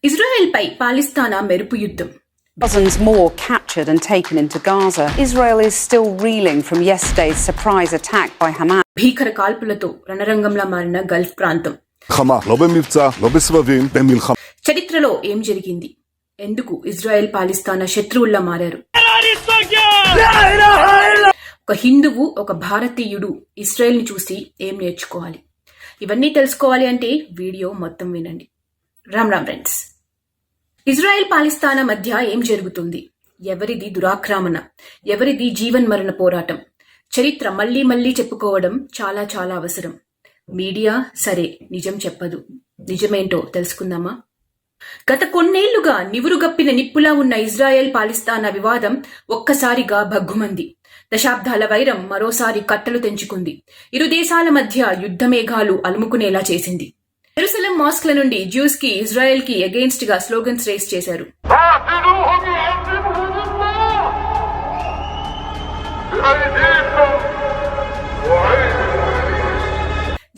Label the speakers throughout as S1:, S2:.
S1: ఇజ్రాయెల్పై పాలస్తీనా మెరుపు యుద్ధం.
S2: Dozens more captured and taken into Gaza. Israel is still reeling from yesterday's surprise attack by Hamas.
S1: భీకర కాల్పులతో రణరంగంలా మారిన Gulf ప్రాంతం. చరిత్రలో ఏం జరిగింది? ఎందుకు ఇజ్రాయెల్ పాలస్తీనా శత్రువుల్లా మారారు? ఒక హిందువు, ఒక భారతీయుడు ఇజ్రాయెల్ని చూసి ఏం నేర్చుకోవాలి? ఇవన్నీ తెలుసుకోవాలి అంటే వీడియో మొత్తం వినండి. రామ్ రామ్ ఫ్రెండ్స్. ఇజ్రాయెల్ పాలస్తీనా మధ్య ఏం జరుగుతుంది? ఎవరిది దురాక్రమణ? ఎవరిది జీవన్ మరణ పోరాటం? చరిత్ర మళ్లీ మళ్లీ చెప్పుకోవడం చాలా చాలా అవసరం. మీడియా సరే నిజం చెప్పదు. నిజమేంటో తెలుసుకుందామా? గత కొన్నేళ్లుగా నివురుగప్పిన నిప్పులా ఉన్న ఇజ్రాయెల్ పాలస్తీనా వివాదం ఒక్కసారిగా భగ్గుమంది. దశాబ్దాల వైరం మరోసారి కట్టలు తెంచుకుంది. ఇరు దేశాల మధ్య యుద్ధ మేఘాలు అలుముకునేలా చేసింది. జెరూసలేం మాస్క్ల నుండి జ్యూస్ కి, ఇజ్రాయెల్ కి అగెయిన్స్ట్ గా స్లోగన్స్ రేస్ చేశారు.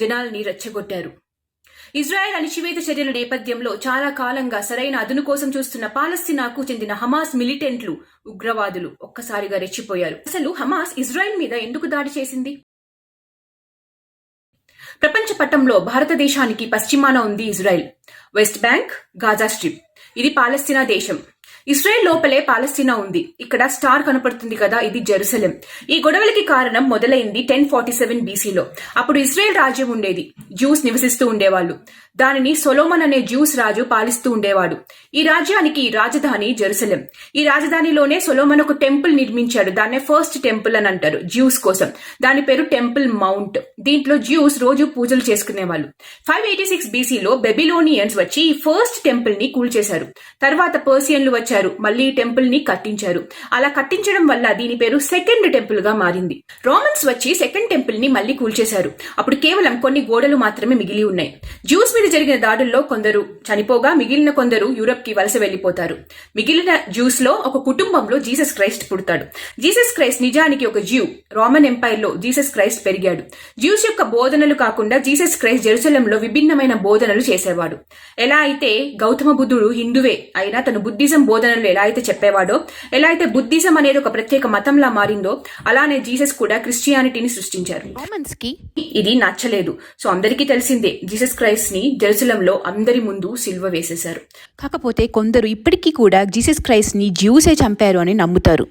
S1: జనాల్ని రెచ్చగొట్టారు. ఇజ్రాయెల్ అణిచివేత చర్యల నేపథ్యంలో చాలా కాలంగా సరైన అదును కోసం చూస్తున్న పాలస్తీనాకు చెందిన హమాస్ మిలిటెంట్లు, ఉగ్రవాదులు ఒక్కసారిగా రెచ్చిపోయారు. అసలు హమాస్ ఇజ్రాయెల్ మీద ఎందుకు దాడి చేసింది? ప్రపంచ పటంలో భారతదేశానికి పశ్చిమాన ఉంది Israel. West bank, Gaza strip, ఇది పాలస్తీనా దేశం. ఇజ్రాయెల్ లోపలే పాలస్తీనా ఉంది. ఇక్కడ స్టార్ కనపడుతుంది కదా, ఇది జెరూసలేం. ఈ గొడవలకి కారణం మొదలైంది 1047 BCలో. అప్పుడు ఇజ్రాయెల్ రాజ్యం ఉండేది. జ్యూస్ నివసిస్తూ ఉండేవాళ్ళు. దానిని సొలోమన్ అనే జ్యూస్ రాజు పాలిస్తూ ఉండేవాడు. ఈ రాజ్యానికి రాజధాని జెరూసలేం. ఈ రాజధానిలోనే సొలోమన్ ఒక టెంపుల్ నిర్మించాడు. దాన్నే ఫస్ట్ టెంపుల్ అని అంటారు జ్యూస్ కోసం. దాని పేరు టెంపుల్ మౌంట్. దీంట్లో జ్యూస్ రోజు పూజలు చేసుకునేవాళ్ళు. 586 BCలో బెబిలోనియన్స్ వచ్చి ఈ ఫస్ట్ టెంపుల్ ని కూల్చేశారు. తర్వాత పర్షియన్లు వచ్చారు, మళ్ళీ ఈ టెంపుల్ ని కట్టించారు. అలా కట్టించడం వల్ల దీని పేరు సెకండ్ టెంపుల్ గా మారింది. రోమన్స్ వచ్చి సెకండ్ టెంపుల్ ని మళ్ళీ కూల్చేశారు. అప్పుడు కేవలం కొన్ని గోడలు మాత్రమే మిగిలి ఉన్నాయి. జ్యూస్ మీద జరిగిన దాడుల్లో కొందరు చనిపోగా మిగిలిన కొందరు యూరప్ కి వలస వెళ్లిపోతారు. మిగిలిన జ్యూస్ లో ఒక కుటుంబంలో జీసస్ క్రైస్ట్ పుడతాడు. జీసస్ క్రైస్ట్ నిజానికి ఒక జ్యూ. రోమన్ ఎంపైర్ లో జీసస్ క్రైస్ట్ పెరిగాడు. జ్యూస్ యొక్క బోధనలు కాకుండా జీసస్ క్రైస్ట్ జెరూసలేంలో విభిన్నమైన బోధనలు చేసేవాడు. ఎలా అయితే గౌతమ బుద్ధుడు హిందువే అయినా తను బుద్ధిజం బోధనలు ఎలా అయితే చెప్పేవాడో, ఎలా అయితే బుద్ధిజం అనేది ఒక ప్రత్యేక మతంలా మారిందో, అలానే జీసస్ కూడా క్రిస్టియానిటీని సృష్టించారు. రోమన్స్ కి ఇది నచ్చలేదు. సో అందరికీ తెలిసిందే, జీసస్ క్రైస్ట్ ని జెరూసలేంలో అందరి ముందు సిలువ వేసేశారు.
S3: కాకపోతే కొందరు ఇప్పటికీ కూడా జీసస్ క్రైస్ట్ ని జ్యూసే చంపారు అని నమ్ముతారు.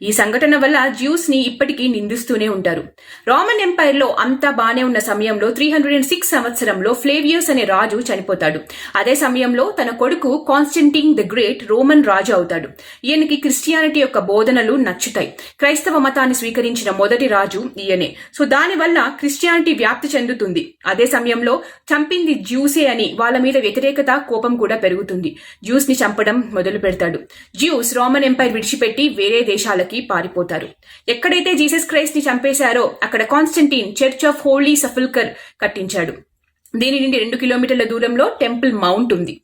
S1: ఈ సంఘటన వల్ల జ్యూస్ ని ఇప్పటికీ నిందిస్తూనే ఉంటారు. రోమన్ ఎంపైర్ లో అంతా బానే ఉన్న సమయంలో 306 సంవత్సరంలో ఫ్లేవియస్ అనే రాజు చనిపోతాడు. అదే సమయంలో తన కొడుకు కాన్స్టంటిన్ ది గ్రేట్ రోమన్ రాజు అవుతాడు. ఈయనకి క్రిస్టియానిటీ యొక్క బోధనలు నచ్చుతాయి. క్రైస్తవ మతాన్ని స్వీకరించిన మొదటి రాజు ఈయనే. సో దానివల్ల క్రిస్టియానిటీ వ్యాప్తి చెందుతుంది. అదే సమయంలో చంపింది జ్యూసే అని వాళ్ళ మీద వ్యతిరేకత, కోపం కూడా పెరుగుతుంది. జ్యూస్ ని చంపడం మొదలు పెడతాడు. జ్యూస్ రోమన్ ఎంపైర్ విడిచిపెట్టి వేరే దేశాలకి పారిపోతారు. ఎక్కడైతే జీసస్ క్రైస్ట్ ని చంపేశారో అక్కడ కాన్స్టంటిన్ చర్చ్ ఆఫ్ హోలీ సెపల్చర్ కట్టించాడు. దీని నుండి 2 కిలోమీటర్ల దూరంలో టెంపుల్ మౌంట్ ఉంది.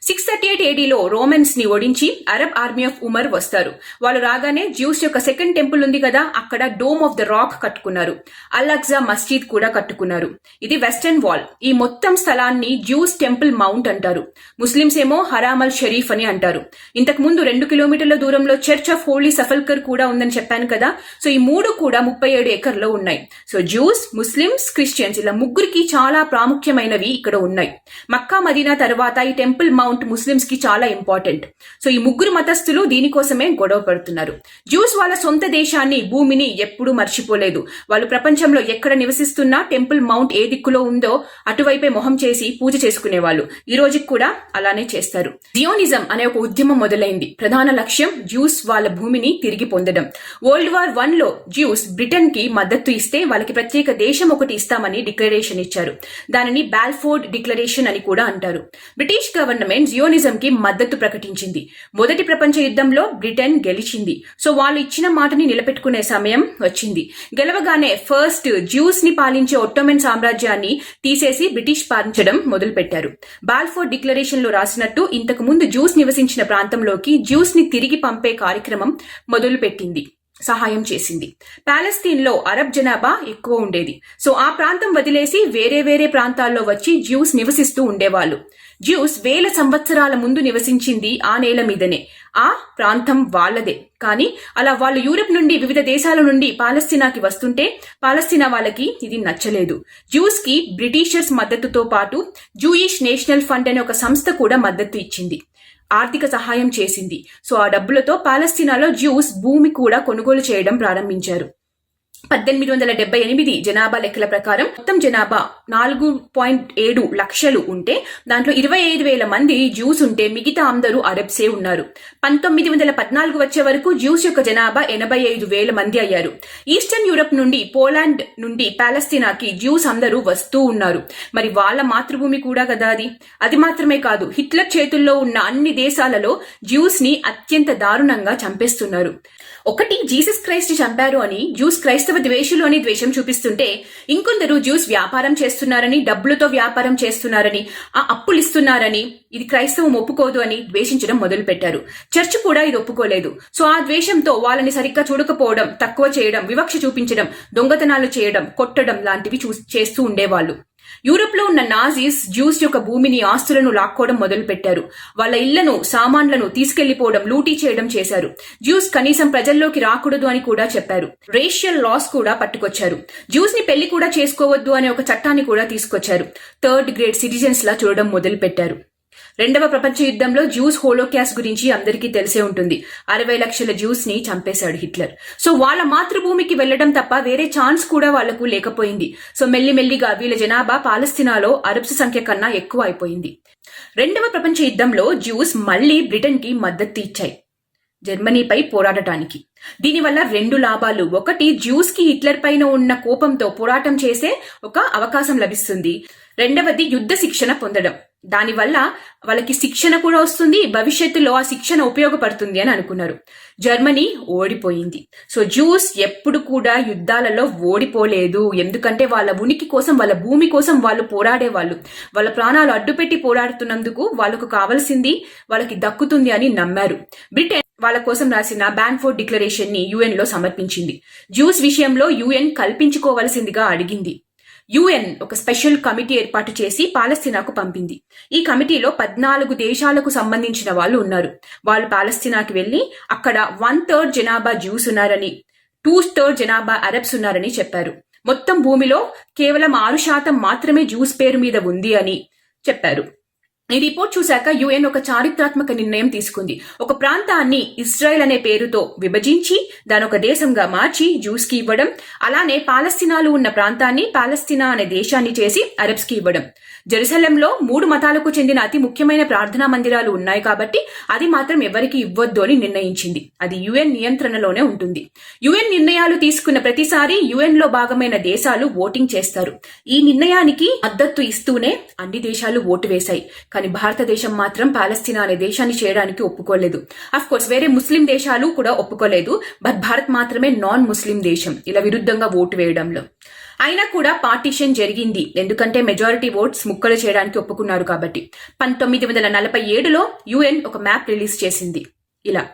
S1: 638 ADలో రోమన్స్ ని ఓడించి అరబ్ ఆర్మీ ఆఫ్ ఉమర్ వస్తారు. వాళ్ళు రాగానే జ్యూస్ యొక్క సెకండ్ టెంపుల్ ఉంది కదా, అక్కడ డోమ్ ఆఫ్ ద రాక్ కట్టుకున్నారు. అల్ అక్సా మస్జిద్ కూడా కట్టుకున్నారు. ఇది వెస్టర్న్ వాల్. ఈ మొత్తం స్థలాన్ని జ్యూస్ టెంపుల్ మౌంట్ అంటారు. ముస్లింస్ ఏమో హరామ్ అల్ షరీఫ్ అని అంటారు. ఇంతకు ముందు 2 కిలోమీటర్ల దూరంలో చర్చ్ ఆఫ్ హోలీ సెపల్చర్ కూడా ఉందని చెప్పాను కదా. సో ఈ మూడు కూడా 37 ఎకర్లో ఉన్నాయి. సో జ్యూస్, ముస్లిమ్స్, క్రిస్టియన్స్ ఇలా ముగ్గురికి చాలా ప్రాముఖ్యమైనవి ఇక్కడ ఉన్నాయి. మక్కా, మదీనా తర్వాత ఈ టెంపుల్ మౌంట్ ముస్లిమ్స్ కి చాలా ఇంపార్టెంట్. సో ఈ ముగ్గురు మతస్థులు దీనికోసమే గొడవ పడుతున్నారు. జ్యూస్ వాళ్ళ సొంత దేశాన్ని, భూమిని ఎప్పుడూ మర్చిపోలేదు. వాళ్ళు ప్రపంచంలో ఎక్కడ నివసిస్తున్నా టెంపుల్ మౌంట్ ఏ దిక్కులో ఉందో అటువైపే మొహం చేసి పూజ చేసుకునేవాళ్ళు. ఈ రోజుకి కూడా అలానే చేస్తారు. జియోనిజం అనే ఒక ఉద్యమం మొదలైంది. ప్రధాన లక్ష్యం జ్యూస్ వాళ్ళ భూమిని తిరిగి పొందడం. World War I juice Britain కి మద్దతు ఇస్తే వాళ్ళకి ప్రత్యేక దేశం ఒకటి ఇస్తామని డిక్లరేషన్ ఇచ్చారు. దానిని బాల్ఫోర్డ్ డిక్లరేషన్ అని కూడా అంటారు. బ్రిటిష్ గవర్నమెంట్ జియోనిజం కి మద్దతు ప్రకటించింది. మొదటి ప్రపంచ యుద్ధంలో బ్రిటన్ గెలిచింది. సో వాళ్ళు ఇచ్చిన మాటని నిలబెట్టుకునే సమయం వచ్చింది. గెలవగానే ఫస్ట్ జ్యూస్ ని పాలించే ఒట్టోమన్ సామ్రాజ్యాన్ని తీసేసి బ్రిటిష్ పాలించడం మొదలు పెట్టారు. బాల్ఫోర్డ్ డిక్లరేషన్ లో రాసినట్టు ఇంతకు ముందు జ్యూస్ నివసించిన ప్రాంతంలోకి జ్యూస్ ని తిరిగి పంపే కార్యక్రమం మొదలు పెట్టింది. సహాయం చేసింది. పాలస్తీన్లో అరబ్ జనాభా ఎక్కువ ఉండేది. సో ఆ ప్రాంతం వదిలేసి వేరే వేరే ప్రాంతాల్లో వచ్చి జ్యూస్ నివసిస్తూ ఉండేవాళ్ళు. జ్యూస్ వేల సంవత్సరాల ముందు నివసించింది ఆ నేల మీదనే. ఆ ప్రాంతం వాళ్ళదే. కానీ అలా వాళ్ళు యూరప్ నుండి వివిధ దేశాల నుండి పాలస్తీనాకి వస్తుంటే పాలస్తీనా వాళ్ళకి ఇది నచ్చలేదు. జ్యూస్ కి బ్రిటిషర్స్ మద్దతుతో పాటు జూయిష్ నేషనల్ ఫండ్ అనే ఒక సంస్థ కూడా మద్దతు ఇచ్చింది, ఆర్థిక సహాయం చేసింది. సో ఆ డబ్బులతో పాలస్తీనాలో జ్యూస్ భూమి కూడా కొనుగోలు చేయడం ప్రారంభించారు. 1878 జనాభా లెక్కల ప్రకారం మొత్తం జనాభా 4.7 లక్షలు ఉంటే దాంట్లో 25,000 మంది జ్యూస్ ఉంటే మిగతా అందరూ అరబ్సే ఉన్నారు. 1914 వచ్చే వరకు జ్యూస్ యొక్క జనాభా 85,000 మంది అయ్యారు. ఈస్టర్న్ యూరప్ నుండి, పోలాండ్ నుండి పాలస్తీనాకి జ్యూస్ అందరూ వస్తూ ఉన్నారు. మరి వాళ్ళ మాతృభూమి కూడా కదా అది. అది మాత్రమే కాదు, హిట్లర్ చేతుల్లో ఉన్న అన్ని దేశాలలో జ్యూస్ ని అత్యంత దారుణంగా చంపేస్తున్నారు. ఒకటి జీసస్ క్రైస్ట్ చంపారు అని జ్యూస్ క్రైస్తవ ద్వేషులు అని ద్వేషం చూపిస్తుంటే, ఇంకొందరు జ్యూస్ వ్యాపారం చేస్తున్నారని, డబ్బులతో వ్యాపారం చేస్తున్నారని, ఆ అప్పులు ఇస్తున్నారని, ఇది క్రైస్తవం ఒప్పుకోదు అని ద్వేషించడం మొదలు పెట్టారు. చర్చ్ కూడా ఇది ఒప్పుకోలేదు. సో ఆ ద్వేషంతో వాళ్ళని సరిగ్గా చూడకపోవడం, తక్కువ చేయడం, వివక్ష చూపించడం, దొంగతనాలు చేయడం, కొట్టడం లాంటివి చేస్తూ ఉండేవాళ్ళు. యూరప్ లో ఉన్న నాజీస్ జ్యూస్ యొక్క భూమిని, ఆస్తులను లాక్కోవడం మొదలు పెట్టారు. వాళ్ళ ఇళ్లను, సామాన్లను తీసుకెళ్లిపోవడం, లూటీ చేయడం చేశారు. జ్యూస్ కనీసం ప్రజల్లోకి రాకూడదు అని కూడా చెప్పారు. రేషియల్ లాస్ కూడా పట్టుకొచ్చారు. జ్యూస్ ని పెళ్లి కూడా చేసుకోవద్దు అనే ఒక చట్టాన్ని కూడా తీసుకొచ్చారు. 3rd గ్రేడ్ సిటిజన్స్ లా చూడడం మొదలు పెట్టారు. రెండవ ప్రపంచ యుద్ధంలో జ్యూస్ హోలోకాస్ట్ గురించి అందరికీ తెలిసే ఉంటుంది. 60 లక్షల జ్యూస్ ని చంపేశాడు హిట్లర్. సో వాళ్ళ మాతృభూమికి వెళ్లడం తప్ప వేరే ఛాన్స్ కూడా వాళ్లకు లేకపోయింది. సో మెల్లిమెల్లిగా వీళ్ళ జనాభా పాలస్తీనాలో అరబ్స్ సంఖ్య కన్నా ఎక్కువ అయిపోయింది. రెండవ ప్రపంచ యుద్ధంలో జ్యూస్ మళ్లీ బ్రిటన్ కి మద్దతు ఇచ్చాయి జర్మనీపై పోరాడటానికి. దీనివల్ల 2 లాభాలు. ఒకటి, జ్యూస్ కి హిట్లర్ పైన ఉన్న కోపంతో పోరాటం చేసే ఒక అవకాశం లభిస్తుంది. రెండవది, యుద్ధ శిక్షణ పొందడం. దానివల్ల వాళ్ళకి శిక్షణ కూడా వస్తుంది, భవిష్యత్తులో ఆ శిక్షణ ఉపయోగపడుతుంది అని అనుకున్నారు. జర్మనీ ఓడిపోయింది. సో జ్యూస్ ఎప్పుడు కూడా యుద్ధాలలో ఓడిపోలేదు. ఎందుకంటే వాళ్ళ ఉనికి కోసం, వాళ్ళ భూమి కోసం వాళ్ళు పోరాడేవాళ్ళు. వాళ్ళ ప్రాణాలు అడ్డుపెట్టి పోరాడుతున్నందుకు వాళ్ళకు కావాల్సింది వాళ్ళకి దక్కుతుంది అని నమ్మారు. బ్రిటన్ వాళ్ళ కోసం రాసిన బ్యాన్ఫోర్డ్ డిక్లరేషన్ ని UN లో సమర్పించింది. జ్యూస్ విషయంలో UN కల్పించుకోవలసిందిగా అడిగింది. UN ఒక స్పెషల్ కమిటీ ఏర్పాటు చేసి పాలస్తీనాకు పంపింది. ఈ కమిటీలో 14 దేశాలకు సంబంధించిన వాళ్ళు ఉన్నారు. వాళ్ళు పాలస్తీనాకి వెళ్లి అక్కడ 1/3 జనాభా జ్యూస్ ఉన్నారని, 2/3 జనాభా అరబ్స్ ఉన్నారని చెప్పారు. మొత్తం భూమిలో కేవలం 6% మాత్రమే జ్యూస్ పేరు మీద ఉంది అని చెప్పారు. ఈ రిపోర్ట్ చూశాక UN ఒక చారిత్రాత్మక నిర్ణయం తీసుకుంది. ఒక ప్రాంతాన్ని ఇజ్రాయెల్ అనే పేరుతో విభజించి దాని ఒక దేశంగా మార్చి జ్యూస్ కి ఇవ్వడం, అలానే పాలస్తీనాలు ఉన్న ప్రాంతాన్ని పాలస్తీనా అనే దేశాన్ని చేసి అరబ్స్ కి ఇవ్వడం. జెరూసలంలో 3 మతాలకు చెందిన అతి ముఖ్యమైన ప్రార్థనా మందిరాలు ఉన్నాయి కాబట్టి అది మాత్రం ఎవరికి ఇవ్వొద్దు అని నిర్ణయించింది. అది UN నియంత్రణలోనే ఉంటుంది. UN నిర్ణయాలు తీసుకున్న ప్రతిసారి UN లో భాగమైన దేశాలు ఓటింగ్ చేస్తారు. ఈ నిర్ణయానికి మద్దతు ఇస్తూనే అన్ని దేశాలు ఓటు వేశాయి. కానీ భారతదేశం మాత్రం పాలస్తీనా అనే దేశాన్ని చేయడానికి ఒప్పుకోలేదు. అఫ్ కోర్స్ వేరే ముస్లిం దేశాలు కూడా ఒప్పుకోలేదు. బట్ భారత్ మాత్రమే నాన్ ముస్లిం దేశం ఇలా విరుద్ధంగా ఓటు వేయడంలో. అయినా కూడా పార్టీషన్ జరిగింది. ఎందుకంటే మెజారిటీ ఓట్స్ ముక్కలు చేయడానికి ఒప్పుకున్నారు కాబట్టి. 1947లో UN ఒక మ్యాప్ రిలీజ్ చేసింది. ఇలా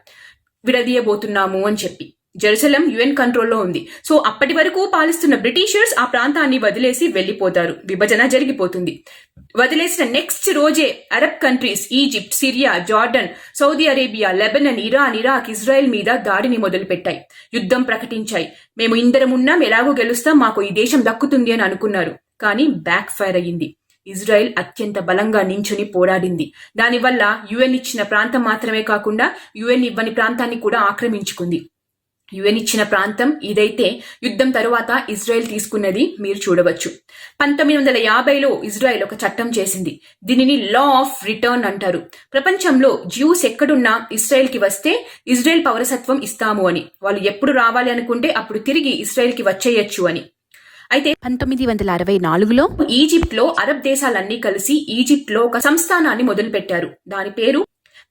S1: విడదీయబోతున్నాము అని చెప్పి. జెరూసలం UN కంట్రోల్లో ఉంది. సో అప్పటి వరకు పాలిస్తున్న బ్రిటిషర్స్ ఆ ప్రాంతాన్ని వదిలేసి వెళ్లిపోతారు. విభజన జరిగిపోతుంది. వదిలేసిన నెక్స్ట్ రోజే Arab countries Egypt, Syria, Jordan, Saudi Arabia, Lebanon, Iran, Iraq, Israel మీద దాడిని మొదలుపెట్టాయి. యుద్ధం ప్రకటించాయి. మేము ఇందరమున్నాం, ఎలాగో గెలుస్తాం, మాకు ఈ దేశం దక్కుతుంది అని అనుకున్నారు. కానీ బ్యాక్ ఫైర్ అయ్యింది. ఇజ్రాయెల్ అత్యంత బలంగా నించుని పోరాడింది. దానివల్ల UN ఇచ్చిన ప్రాంతం మాత్రమే కాకుండా UN ఇవ్వని ప్రాంతాన్ని కూడా ఆక్రమించుకుంది. UN ఇచ్చిన ప్రాంతం ఇదైతే యుద్ధం తరువాత ఇజ్రాయెల్ తీసుకున్నది మీరు చూడవచ్చు. 1950లో ఇజ్రాయెల్ ఒక చట్టం చేసింది. దీనిని లా ఆఫ్ రిటర్న్ అంటారు. ప్రపంచంలో జ్యూస్ ఎక్కడున్నా ఇజ్రాయెల్ కి వస్తే ఇజ్రాయెల్ పౌరసత్వం ఇస్తాము అని. వాళ్ళు ఎప్పుడు రావాలి అనుకుంటే అప్పుడు తిరిగి ఇజ్రాయెల్ కి వచ్చేయచ్చు అని. అయితే
S3: 1964లో
S1: ఈజిప్ట్ లో అరబ్ దేశాలన్నీ కలిసి ఈజిప్ట్ లో ఒక సంస్థానాన్ని మొదలుపెట్టారు. దాని పేరు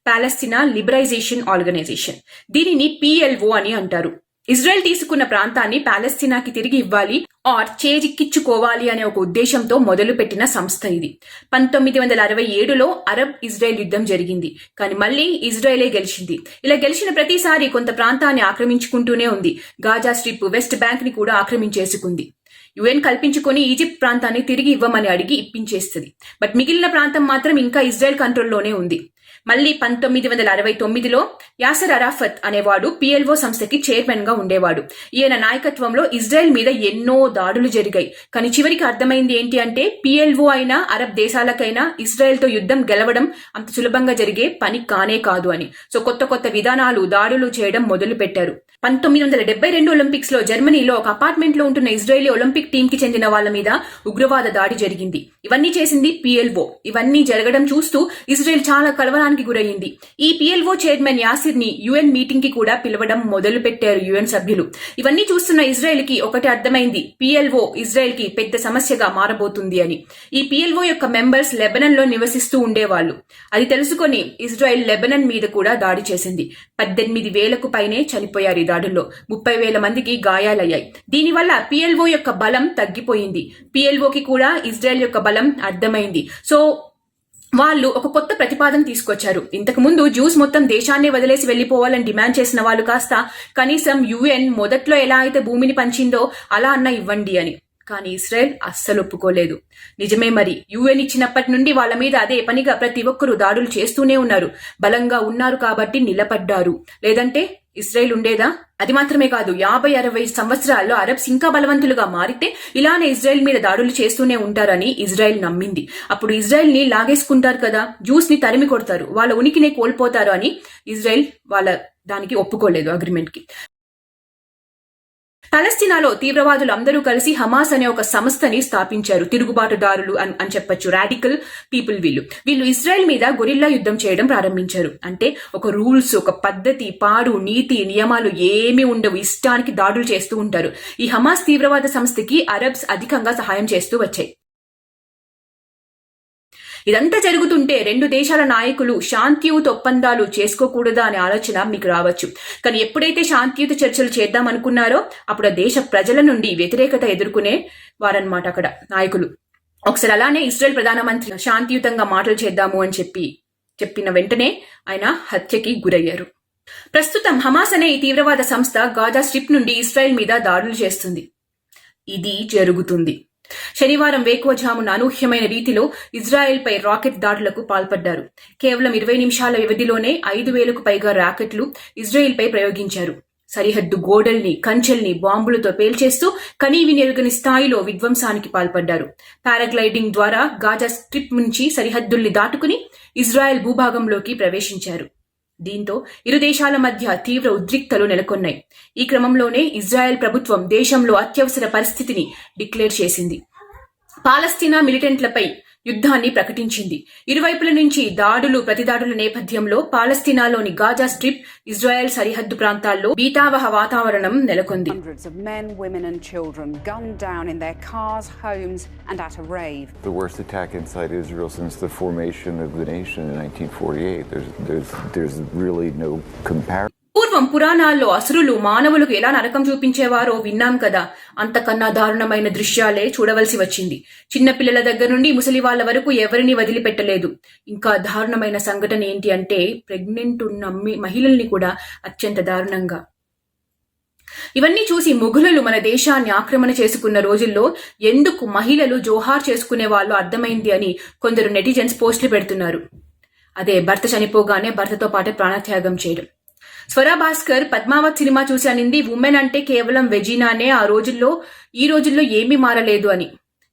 S1: పాలస్తీనా లిబరైజేషన్ ఆర్గనైజేషన్. దీనిని PLO అని అంటారు. ఇజ్రాయెల్ తీసుకున్న ప్రాంతాన్ని పాలస్తీనాకి తిరిగి ఇవ్వాలి ఆర్ చేజిక్కించుకోవాలి అనే ఒక ఉద్దేశంతో మొదలుపెట్టిన సంస్థ ఇది. 1967లో అరబ్ ఇజ్రాయెల్ యుద్ధం జరిగింది. కానీ మళ్ళీ ఇజ్రాయెలే గెలిచింది. ఇలా గెలిచిన ప్రతిసారి కొంత ప్రాంతాన్ని ఆక్రమించుకుంటూనే ఉంది. గాజా స్ట్రిప్, వెస్ట్ బ్యాంక్ ని కూడా ఆక్రమించేసుకుంది. యుఎన్ కల్పించుకొని ఈజిప్ట్ ప్రాంతాన్ని తిరిగి ఇవ్వమని అడిగి ఇప్పించేస్తుంది. బట్ మిగిలిన ప్రాంతం మాత్రం ఇంకా ఇజ్రాయెల్ కంట్రోల్లోనే ఉంది. మళ్ళీ 1969లో యాసర్ అరాఫత్ అనేవాడు పిఎల్ఓ సంస్థకి చైర్మన్ గా ఉండేవాడు. ఈయన నాయకత్వంలో ఇజ్రాయెల్ మీద ఎన్నో దాడులు జరిగాయి. కానీ చివరికి అర్థమైంది ఏంటి అంటే పిఎల్ఓ అయినా అరబ్ దేశాలకైనా ఇజ్రాయెల్ తో యుద్ధం గెలవడం అంత సులభంగా జరిగే పని కానే కాదు అని. సో కొత్త కొత్త విధానాలు దాడులు చేయడం మొదలు పెట్టారు. 1972 ఒలింపిక్స్ లో జర్మనీలో ఒక అపార్ట్మెంట్ లో ఉంటున్న ఇజ్రాయెలీ ఒలింపిక్ టీం కి చెందిన వాళ్ళ మీద ఉగ్రవాద దాడి జరిగింది. ఇవన్నీ చేసింది పిఎల్ఓ. ఇవన్నీ జరగడం చూస్తూ ఇజ్రాయెల్ చాలా కలవరానికి గురయ్యింది. ఈ పిఎల్ఓ చైర్మన్ యాసిర్ ని యుఎన్ మీటింగ్ కి కూడా పిలవడం మొదలు పెట్టారు యుఎన్ సభ్యులు. ఇవన్నీ చూస్తున్న ఇజ్రాయెల్ కి ఒకటి అర్థమైంది, పిఎల్ఓ ఇజ్రాయెల్ కి పెద్ద సమస్యగా మారబోతుంది అని. ఈ పిఎల్ఓ యొక్క మెంబర్స్ లెబనన్ లో నివసిస్తూ ఉండేవాళ్ళు. అది తెలుసుకొని ఇజ్రాయెల్ లెబనన్ మీద కూడా దాడి చేసింది. 18,000కు పైనే చనిపోయారు ఈ దాడుల్లో. 30,000 మందికి గాయాలయ్యాయి. దీనివల్ల పిఎల్ఓ యొక్క బలం తగ్గిపోయింది. పిఎల్ఓకి కూడా ఇజ్రాయెల్ యొక్క బలం అర్థమైంది. సో వాళ్ళు ఒక కొత్త ప్రతిపాదన తీసుకొచ్చారు. ఇంతకు ముందు జ్యూస్ మొత్తం దేశాన్నే వదిలేసి వెళ్లిపోవాలని డిమాండ్ చేసిన వాళ్ళు కాస్త కనీసం యుఎన్ మొదట్లో ఎలా అయితే భూమిని పంచిందో అలా అన్నా ఇవ్వండి అని. కానీ ఇజ్రాయెల్ అస్సలు ఒప్పుకోలేదు. నిజమే మరి, యుఎన్ ఇచ్చినప్పటి నుండి వాళ్ళ మీద అదే పనిగా ప్రతి ఒక్కరూ దాడులు చేస్తూనే ఉన్నారు. బలంగా ఉన్నారు కాబట్టి నిలబడ్డారు. లేదంటే ఇజ్రాయెల్ ఉండేదా? అది మాత్రమే కాదు, 50-60 సంవత్సరాల్లో అరబ్స్ ఇంకా బలవంతులుగా మారితే ఇలానే ఇజ్రాయెల్ మీద దాడులు చేస్తూనే ఉంటారని ఇజ్రాయెల్ నమ్మింది. అప్పుడు ఇజ్రాయెల్ ని లాగేసుకుంటారు కదా, జ్యూస్ ని తరిమి కొడతారు, వాళ్ళ ఉనికినే కోల్పోతారు అని ఇజ్రాయెల్ వాళ్ళ దానికి ఒప్పుకోలేదు అగ్రిమెంట్ కి. పాలస్తీనాలో తీవ్రవాదులు అందరూ కలిసి హమాస్ అనే ఒక సంస్థని స్థాపించారు. తిరుగుబాటుదారులు అని చెప్పొచ్చు, రాడికల్ పీపుల్. వీళ్ళు ఇజ్రాయెల్ మీద గొరిల్లా యుద్ధం చేయడం ప్రారంభించారు. అంటే ఒక రూల్స్, ఒక పద్ధతి, పాడు, నీతి, నియమాలు ఏమీ ఉండవు. ఇష్టానికి దాడులు చేస్తూ ఉంటారు. ఈ హమాస్ తీవ్రవాద సంస్థకి అరబ్స్ అధికంగా సహాయం చేస్తూ వచ్చాయి. ఇదంతా జరుగుతుంటే రెండు దేశాల నాయకులు శాంతియుత ఒప్పందాలు చేసుకోకూడదా అనే ఆలోచన మీకు రావచ్చు. కానీ ఎప్పుడైతే శాంతియుత చర్చలు చేద్దాం అనుకున్నారో అప్పుడు ఆ దేశ ప్రజల నుండి వ్యతిరేకత ఎదుర్కొనే వారన్నమాట అక్కడ నాయకులు. ఒకసారి అలానే ఇజ్రాయెల్ ప్రధానమంత్రి శాంతియుతంగా మాటలు చేద్దాము అని చెప్పిన వెంటనే ఆయన హత్యకి గురయ్యారు. ప్రస్తుతం హమాస్ అనే ఈ తీవ్రవాద సంస్థ గాజా స్ట్రిప్ నుండి ఇజ్రాయెల్ మీద దాడులు చేస్తుంది. ఇది జరుగుతుంది. శనివారం వేకువజామున అనూహ్యమైన రీతిలో ఇజ్రాయెల్ పై రాకెట్ దాడులకు పాల్పడ్డారు. కేవలం 20 నిమిషాల వ్యవధిలోనే 5,000కు పైగా రాకెట్లు ఇజ్రాయెల్ పై ప్రయోగించారు. సరిహద్దు గోడల్ని, కంచెల్ని బాంబులతో పేల్చేస్తూ కనీవినెరుగని స్థాయిలో విధ్వంసానికి పాల్పడ్డారు. పారాగ్లైడింగ్ ద్వారా గాజా స్ట్రిప్ నుంచి సరిహద్దుల్ని దాటుకుని ఇజ్రాయెల్ భూభాగంలోకి ప్రవేశించారు. దీంతో ఇరు దేశాల మధ్య తీవ్ర ఉద్రిక్తలు నెలకొన్నాయి. ఈ క్రమంలోనే ఇజ్రాయెల్ ప్రభుత్వం దేశంలో అత్యవసర పరిస్థితిని డిక్లేర్ చేసింది. పాలస్తీనా మిలిటెంట్లపై యుద్ధాన్ని ప్రకటించింది. ఇరువైపుల నుంచి దాడులు, ప్రతిదాడుల నేపథ్యంలో పాలస్తీనాలోని గాజా స్ట్రిప్, ఇజ్రాయెల్ సరిహద్దు ప్రాంతాల్లో భీతావహ వాతావరణం నెలకొంది.
S2: Hundreds of men, women and children gunned down in their cars, homes and at a rave.
S4: The worst attack inside Israel since the formation of the nation in 1948. There's really no comparison.
S1: పూర్వం పురాణాల్లో అసురులు మానవులకు ఎలా నరకం చూపించేవారో విన్నాం కదా. అంతకన్నా దారుణమైన దృశ్యాలే చూడవలసి వచ్చింది. చిన్నపిల్లల దగ్గర నుండి ముసలి వాళ్ళ వరకు ఎవరిని వదిలిపెట్టలేదు. ఇంకా దారుణమైన సంఘటన ఏంటి అంటే ప్రెగ్నెంట్ ఉన్న మహిళల్ని కూడా అత్యంత దారుణంగా. ఇవన్నీ చూసి ముఘలులు మన దేశాన్ని ఆక్రమణ చేసుకున్న రోజుల్లో ఎందుకు మహిళలు జోహార్ చేసుకునే వాళ్ళు అర్థమైంది అని కొందరు నెటిజన్స్ పోస్టులు పెడుతున్నారు. అదే భర్త చనిపోగానే భర్తతో పాటే ప్రాణత్యాగం చేయడం. స్వరా భాస్కర్ పద్మావత్ సినిమా చూసి అనింది ఉమెన్ అంటే కేవలం వెజినానే, ఈ రోజుల్లో ఏమీ మారలేదు అని.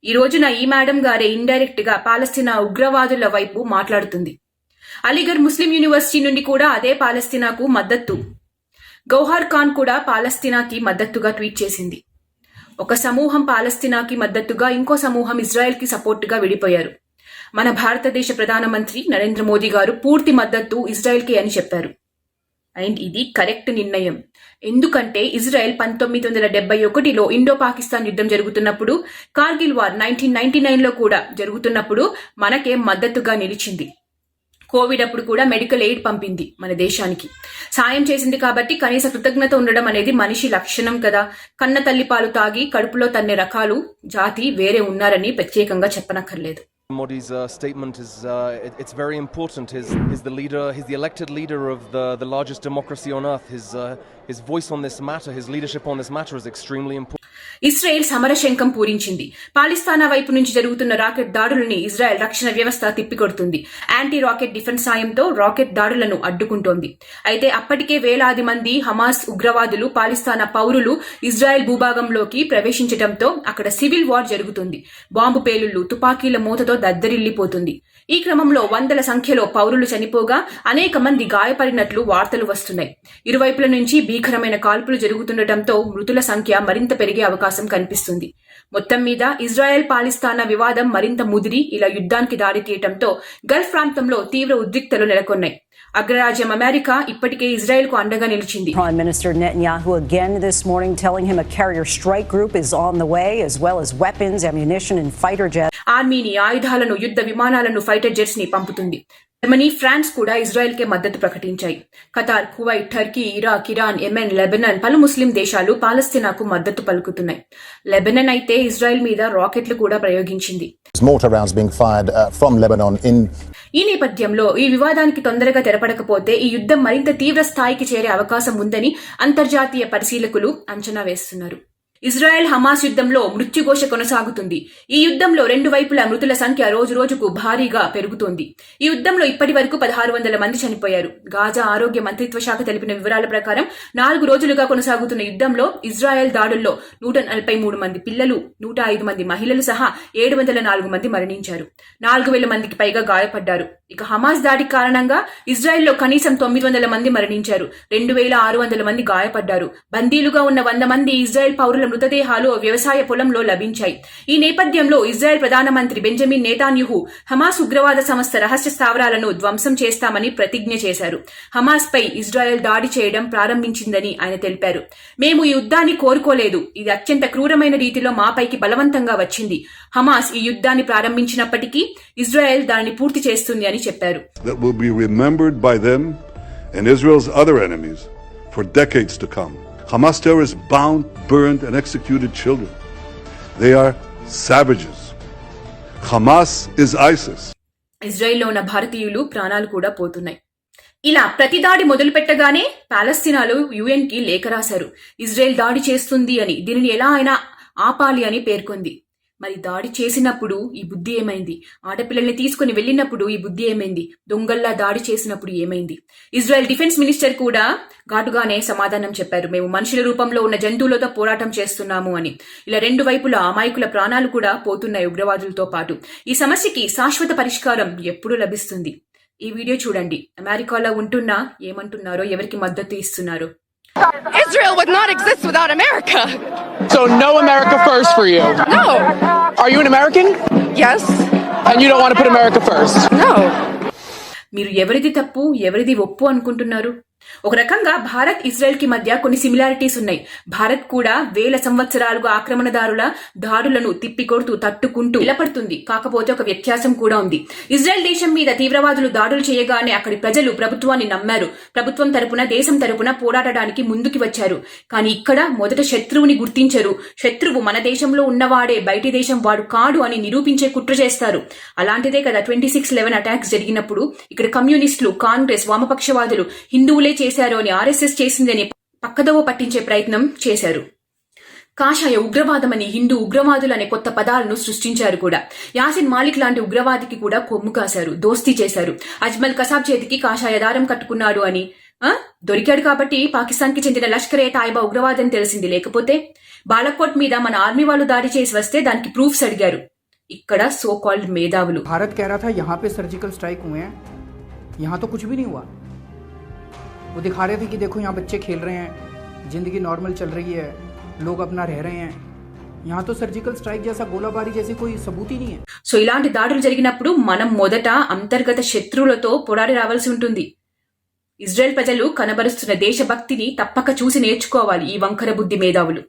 S1: ఈ రోజున ఈ మేడం గారే ఇండైరెక్ట్ గా పాలస్తీనా ఉగ్రవాదుల వైపు మాట్లాడుతుంది. అలీగఢ్ ముస్లిం యూనివర్సిటీ నుండి కూడా అదే పాలస్తీనాకు మద్దతు. గౌహర్ ఖాన్ కూడా పాలస్తీనాకి మద్దతుగా ట్వీట్ చేసింది. ఒక సమూహం పాలస్తీనాకి మద్దతుగా, ఇంకో సమూహం ఇజ్రాయెల్ కి సపోర్ట్ గా విడిపోయారు. మన భారతదేశ ప్రధానమంత్రి నరేంద్ర మోదీ గారు పూర్తి మద్దతు ఇజ్రాయెల్ కి అని చెప్పారు. అండ్ ఇది కరెక్ట్ నిర్ణయం. ఎందుకంటే ఇజ్రాయెల్ 1971లో ఇండో పాకిస్తాన్ యుద్ధం జరుగుతున్నప్పుడు, కార్గిల్ వార్ 1999లో కూడా జరుగుతున్నప్పుడు మనకే మద్దతుగా నిలిచింది. కోవిడ్ అప్పుడు కూడా మెడికల్ ఎయిడ్ పంపింది మన దేశానికి. సాయం చేసింది కాబట్టి కనీస కృతజ్ఞత ఉండడం అనేది మనిషి లక్షణం కదా. కన్న తల్లి పాలు తాగి కడుపులో తన్నే రకాలు, జాతి వేరే ఉన్నారని ప్రత్యేకంగా చెప్పనక్కర్లేదు.
S5: Modi's statement is it's very important. He's the leader. He's the elected leader of the largest democracy on earth. His voice on this matter, his leadership on this matter is extremely important.
S1: Israel సమరశంఖం పూరించింది. పాలిస్తానా వైపు నుంచి జరుగుతున్న rocket దాడులని Israel రక్షణ వ్యవస్థ తిప్పికొడుతుంది. Anti rocket defence సాయంతో rocket దాడులను అడ్డుకుంటోంది. అయితే అప్పటికే వేలాది మంది హమాస్ ఉగ్రవాదులు పాలిస్తానా పౌరులు ఇజ్రాయెల్ భూభాగంలోకి ప్రవేశించడంతో అక్కడ సివిల్ వార్ జరుగుతుంది. బాంబు పేలుళ్లు, తుపాకీల మూతతో దద్దరిల్లిపోతుంది. ఈ క్రమంలో వందల సంఖ్యలో పౌరులు చనిపోగా అనేక మంది గాయపడినట్లు వార్తలు వస్తున్నాయి. ఇరువైపుల నుంచి భీకరమైన కాల్పులు జరుగుతుండటంతో మృతుల సంఖ్య మరింత పెరిగే అవకాశం కనిపిస్తుంది. మొత్తం మీద ఇజ్రాయెల్ పాలిస్తానా వివాదం మరింత ముదిరి ఇలా యుద్ధానికి దారితీయటంతో గల్ఫ్ ప్రాంతంలో తీవ్ర ఉద్రిక్తలు నెలకొన్నాయి. అగ్రరాజ్యం అమెరికా ఇప్పటికే ఇజ్రాయెల్ కు అండగా నిలిచింది.
S6: Prime Minister Netanyahu again this morning telling him a carrier strike group is on the way, as well as weapons, ammunition and fighter jets.
S1: ఆర్మీని, ఆయుధాలను, యుద్ధ విమానాలను, ఫైటర్ జెట్స్ ని పంపుతుంది. జర్మనీ, ఫ్రాన్స్ కూడా ఇజ్రాయెల్ కే మద్దతు ప్రకటించాయి. Qatar, Kuwait, Turkey, Iraq, Iran, Yemen, Lebanon పలు ముస్లిం దేశాలు పాలస్తీనాకు మద్దతు పలుకుతున్నాయి. లెబనాన్ అయితే ఇజ్రాయెల్ మీద రాకెట్లు కూడా ప్రయోగించింది.
S7: Mortar rounds being fired from Lebanon in.
S1: ఈ నేపథ్యంలో ఈ వివాదానికి తొందరగా తెరపడకపోతే ఈ యుద్ధం మరింత తీవ్ర స్థాయికి చేరే అవకాశం ఉందని అంతర్జాతీయ పరిశీలకులు అంచనా వేస్తున్నారు. ఇజ్రాయెల్ హమాస్ యుద్ధంలో మృత్యుఘోష కొనసాగుతుంది. ఈ యుద్ధంలో రెండు వైపుల మృతుల సంఖ్య రోజు రోజుకు భారీగా పెరుగుతోంది. ఈ యుద్ధంలో ఇప్పటి వరకు 1600 మంది చనిపోయారు. గాజా ఆరోగ్య మంత్రిత్వ శాఖ తెలిపిన వివరాల ప్రకారం 4 రోజులుగా కొనసాగుతున్న యుద్ధంలో ఇజ్రాయెల్ దాడుల్లో 143 మంది పిల్లలు, 105 మంది మహిళలు సహా 704 మంది మరణించారు. 4000 మందికి పైగా గాయపడ్డారు. ఇక హమాస్ దాడి కారణంగా ఇజ్రాయెల్లో కనీసం 900 మంది మరణించారు. 2600 మంది గాయపడ్డారు. బందీలుగా ఉన్న 100 మంది ఇజ్రాయెల్ పౌరుల మృతదేహాలు వ్యవసాయ పొలంలో లభించాయి. ఈ నేపథ్యంలో ఇజ్రాయెల్ ప్రధానమంత్రి బెంజమిన్ నెతాన్యాహు హమాస్ ఉగ్రవాద సంస్థ రహస్య స్థావరాలను ధ్వంసం చేస్తామని ప్రతిజ్ఞ చేశారు. హమాస్ పై ఇజ్రాయెల్ దాడి చేయడం ప్రారంభించిందని ఆయన తెలిపారు. మేము ఈ యుద్ధాన్ని కోరుకోలేదు. ఇది అత్యంత క్రూరమైన రీతిలో మాపైకి బలవంతంగా వచ్చింది. హమాస్ ఈ యుద్ధాన్ని ప్రారంభించినప్పటికీ ఇజ్రాయెల్ దానిని పూర్తి చేస్తుంది అని చెప్పారు.
S8: That will be remembered by them and Israel's other enemies for decades to come. Hamas terrorists bound, burned and executed children. They are savages. Hamas is ISIS.
S1: ఇజ్రాయెల్లో ఉన్న భారతీయులు ప్రాణాలు కూడా పోతున్నాయి. ఇలా ప్రతి దాడి మొదలు పెట్టగానే పాలస్తీనాలు UN కి లేఖ రాశారు. ఇజ్రాయెల్ దాడి చేస్తుంది అని, దీనిని ఎలా అయినా ఆపాలి అని పేర్కొంది. మరి దాడి చేసినప్పుడు ఈ బుద్ధి ఏమైంది? ఆడపిల్లల్ని తీసుకుని వెళ్ళినప్పుడు ఈ బుద్ధి ఏమైంది? దొంగల్లా దాడి చేసినప్పుడు ఏమైంది? ఇజ్రాయెల్ డిఫెన్స్ మినిస్టర్ కూడా ఘాటుగానే సమాధానం చెప్పారు. మేము మనుషుల రూపంలో ఉన్న జంతువులతో పోరాటం చేస్తున్నాము అని. ఇలా రెండు వైపులా అమాయకుల ప్రాణాలు కూడా పోతున్నాయి ఉగ్రవాదులతో పాటు. ఈ సమస్యకి శాశ్వత పరిష్కారం ఎప్పుడు లభిస్తుంది? ఈ వీడియో చూడండి. అమెరికాలో ఉంటున్నా ఏమంటున్నారో, ఎవరికి మద్దతు ఇస్తున్నారో.
S9: Israel would not exist without America.
S10: So no America first for you?
S9: No.
S10: Are you an American?
S9: Yes.
S10: And you don't want to put America first?
S9: No.
S1: మీరు ఎవరిది తప్పు, ఎవరిది ఒప్పు అనుకుంటున్నారు? ఒక రకంగా భారత్, ఇజ్రాయెల్ కి మధ్య కొన్ని సిమిలారిటీస్ ఉన్నాయి. భారత్ కూడా వేల సంవత్సరాలుగా ఆక్రమణదారుల దాడులను తిప్పికొడుతూ తట్టుకుంటూ నిలబడుతుంది. కాకపోతే ఒక వ్యత్యాసం కూడా ఉంది. ఇజ్రాయెల్ దేశం మీద తీవ్రవాదులు దాడులు చేయగానే అక్కడి ప్రజలు ప్రభుత్వాన్ని నమ్మారు. ప్రభుత్వం తరపున, దేశం తరపున పోరాడడానికి ముందుకు వచ్చారు. కానీ ఇక్కడ మొదట శత్రువుని గుర్తించరు. శత్రువు మన దేశంలో ఉన్నవాడే, బయటి దేశం వాడు కాడు అని నిరూపించే కుట్ర చేస్తారు. అలాంటిదే కదా 26/11 అటాక్స్ జరిగినప్పుడు ఇక్కడ కమ్యూనిస్టులు, కాంగ్రెస్, వామపక్షవాదులు హిందువులే చేశారు అని, RSS చేసిందని పక్కదోవ పట్టించే ప్రయత్నం చేశారు. కాషాయ ఉగ్రవాదమని, హిందూ ఉగ్రవాదులు అనే కొత్త పదాలను సృష్టించారు కూడా. యాసిన్ మాలిక్ లాంటి ఉగ్రవాదికి కూడా కొమ్ము కాశారు, దోస్తీ చేశారు. అజ్మల్ కసాబ్ చేతికి కాషాయ దారం కట్టుకున్నాడు అని దొరికాడు కాబట్టి పాకిస్తాన్ కి చెందిన లష్కరే తాయిబా ఉగ్రవాదని తెలిసింది. లేకపోతే బాలకోట్ మీద మన ఆర్మీ వాళ్ళు దాడి చేసి వస్తే దానికి ప్రూఫ్స్ అడిగారు. ఇక్కడ సో కాల్డ్ మేధావులు.
S11: भारत कह रहा था यहाँ पे सर्जिकल स्ट्राइक हुए हैं, यहाँ तो कुछ भी नहीं हुआ. वो दिखा रहे थे कि देखो यहाँ बच्चे खेल रहे हैं, जिंदगी नॉर्मल चल रही है, लोग अपना रह रहे हैं. यहाँ तो सर्जिकल स्ट्राइक जैसा, गोलाबारी जैसी कोई सबूत ही नहीं है.
S1: సో ఇలాంటి దాడులు జరిగినప్పుడు మనం మొదట అంతర్గత శత్రువులతో పోరాడి రావాల్సి ఉంటుంది. ఇజ్రాయెల్ ప్రజలు కనబరుస్తున్న దేశభక్తిని తప్పక చూసి నేర్చుకోవాలి. ఈ వంకర బుద్ధి మేధావులు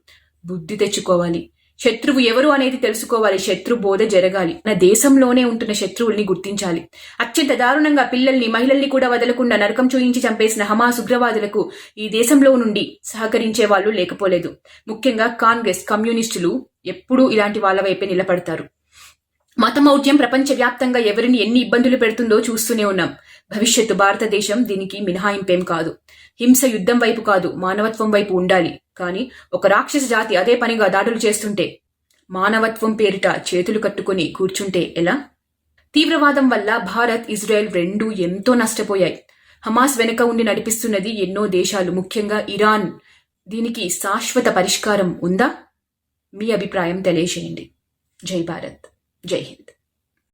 S1: బుద్ధి తెచ్చుకోవాలి. శత్రువు ఎవరు అనేది తెలుసుకోవాలి. శత్రు బోధ జరగాలి. మన దేశంలోనే ఉంటున్న శత్రువుల్ని గుర్తించాలి. అత్యంత దారుణంగా పిల్లల్ని, మహిళల్ని కూడా వదలకుండా నరకం చూయించి చంపేసిన హమాస్ ఉగ్రవాదులకు ఈ దేశంలో నుండి సహకరించే వాళ్ళు లేకపోలేదు. ముఖ్యంగా కాంగ్రెస్, కమ్యూనిస్టులు ఎప్పుడూ ఇలాంటి వాళ్ళ వైపే నిలబడతారు. మతమౌఢ్యం ప్రపంచవ్యాప్తంగా ఎవరిని ఎన్ని ఇబ్బందులు పెడుతుందో చూస్తూనే ఉన్నాం. భవిష్యత్తు భారతదేశం దీనికి మినహాయింపేం కాదు. హింస యుద్ధం వైపు కాదు, మానవత్వం వైపు ఉండాలి. కానీ ఒక రాక్షస జాతి అదే పనిగా దాడులు చేస్తుంటే, మానవత్వం పేరిట చేతులు కట్టుకుని కూర్చుంటే ఎలా? తీవ్రవాదం వల్ల భారత్, ఇజ్రాయెల్ రెండూ ఎంతో నష్టపోయాయి. హమాస్ వెనుక ఉండి నడిపిస్తున్నది ఎన్నో దేశాలు, ముఖ్యంగా ఇరాన్. దీనికి శాశ్వత పరిష్కారం ఉందా? మీ అభిప్రాయం తెలియజేయండి. జై భారత్, జై హింద్.